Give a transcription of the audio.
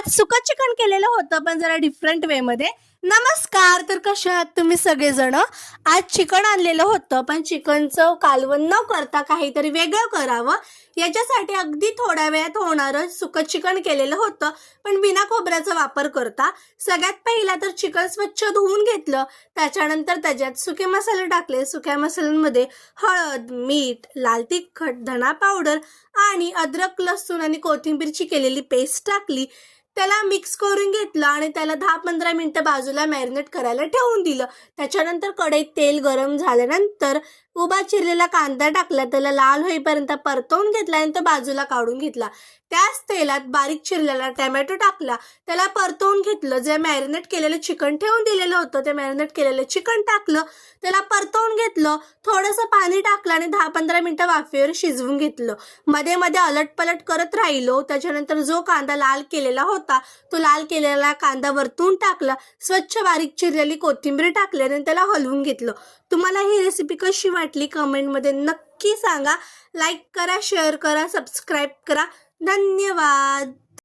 आज सुकं चिकन केलेलं होतं पण जरा डिफरंट वे मध्ये। नमस्कार, तर कशा आहात तुम्ही सगळेजण। आज चिकन आणलेलं होतं पण चिकनचं कालवण न करता काहीतरी वेगळं करावं याच्यासाठी अगदी थोड्या वेळात होणारं सुकं चिकन केलेलं होतं पण बिना खोबऱ्याचा वापर करता। सगळ्यात पहिला तर चिकन स्वच्छ धुवून घेतलं, त्याच्यानंतर त्याच्यात सुके मसाले टाकले। सुक्या मसाल्यांमध्ये हळद, मीठ, लाल तिखट, धना पावडर आणि अद्रक, लसूण आणि कोथिंबीरची केलेली पेस्ट टाकली। त्याला मिक्स करून घेतलं आणि त्याला 10-15 मिनिटं बाजूला मॅरिनेट करायला ठेवून दिलं। त्याच्यानंतर कढईत तेल गरम झाल्यानंतर उभा चिरलेला कांदा टाकला, त्याला लाल होईपर्यंत परतवून घेतला आणि तो बाजूला काढून घेतला। त्याच तेलात बारीक चिरलेला टोमॅटो टाकला, त्याला परतवून घेतलं। जे मॅरिनेट केलेलं चिकन ठेवून दिलेलं होतं ते मॅरिनेट केलेलं चिकन टाकलं, त्याला परतवून घेतलं। थोडंसं पाणी टाकलं आणि 10-15 मिनिटं वाफेवर शिजवून घेतलं। मध्ये मध्ये अलटपलट करत राहिलो। त्याच्यानंतर जो कांदा लाल केलेला होता तो लाल केलेला कांदा वरतून टाकला, स्वच्छ बारीक चिरलेली कोथिंबीर टाकली आणि त्याला हलवून घेतलं। तुम्हाला ही रेसिपी कशी वाटली कमेंटमध्ये नक्की सांगा। लाईक करा, शेअर करा, सबस्क्राईब करा। धन्यवाद।